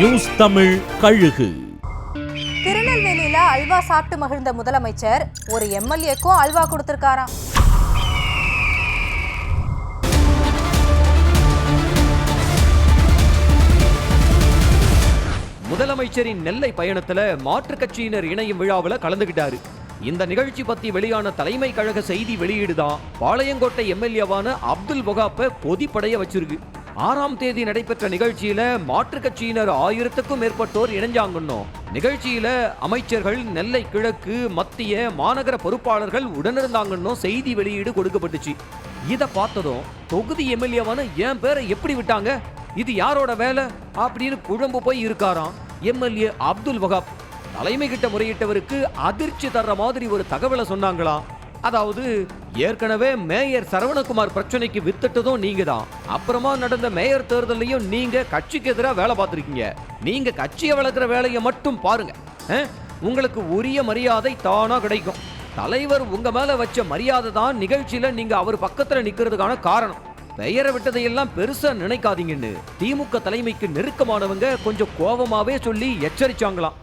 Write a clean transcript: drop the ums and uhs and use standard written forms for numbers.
News Tamil கழுகு. திருநெல்வேலியில அல்வா சாப்பிட்டு மகிழ்ந்த முதலமைச்சர் ஒரு எம்எல்ஏக்கும் அல்வா கொடுத்திருக்காராம். முதலமைச்சரின் நெல்லை பயணத்துல மாற்றுக் கட்சியினர் இணையும் விழாவில் கலந்துகிட்டாரு. இந்த நிகழ்ச்சி பத்தி வெளியான தலைமை கழக செய்தி வெளியீடுதான் பாளையங்கோட்டை எம்எல்ஏவான அப்துல் வகாப்பை கொதிப்படைய வச்சிருக்கு. 6ஆம் தேதி நடைபெற்ற நிகழ்ச்சியில மாற்றுக் கட்சியினர் 1000க்கும் மேற்பட்டோர் இணைஞ்சாங்கன்னோ. நிகழ்ச்சியில அமைச்சர்கள், நெல்லை கிழக்கு, மத்திய, மாநகர பொறுப்பாளர்கள் உடனிருந்தாங்கன்னோ செய்தி வெளியீடு கொடுக்கப்பட்டுச்சு. இதை பார்த்ததும் தொகுதி எம்எல்ஏவான என் பேரை எப்படி விட்டாங்க, இது யாரோட வேலை அப்படின்னு குழம்பு போய் இருக்காராம் எம்எல்ஏ அப்துல் வகாப். தலைமை கிட்ட முறையிட்டவருக்கு அதிர்ச்சி தர்ற மாதிரி ஒரு தகவலை சொன்னாங்களாம். அதாவது, ஏற்கனவே மேயர் சரவணகுமார் பிரச்சனைக்கு வித்துட்டதும் நீங்க தான். அப்புறமா நடந்த மேயர் தேர்தலையும் நீங்க கட்சிக்கு எதிராக வேலை பார்த்திருக்கீங்க. நீங்க கட்சியை வளர்க்குற வேலையை மட்டும் பாருங்க, உங்களுக்கு உரிய மரியாதை தானா கிடைக்கும். தலைவர் உங்க மேல வச்ச மரியாதை தான் நிகழ்ச்சியில நீங்க அவர் பக்கத்துல நிக்கிறதுக்கான காரணம். பெயரை விட்டதையெல்லாம் பெருசா நினைக்காதீங்கன்னு திமுக தலைமைக்கு நெருக்கமானவங்க கொஞ்சம் கோபமாவே சொல்லி எச்சரிச்சாங்களாம்.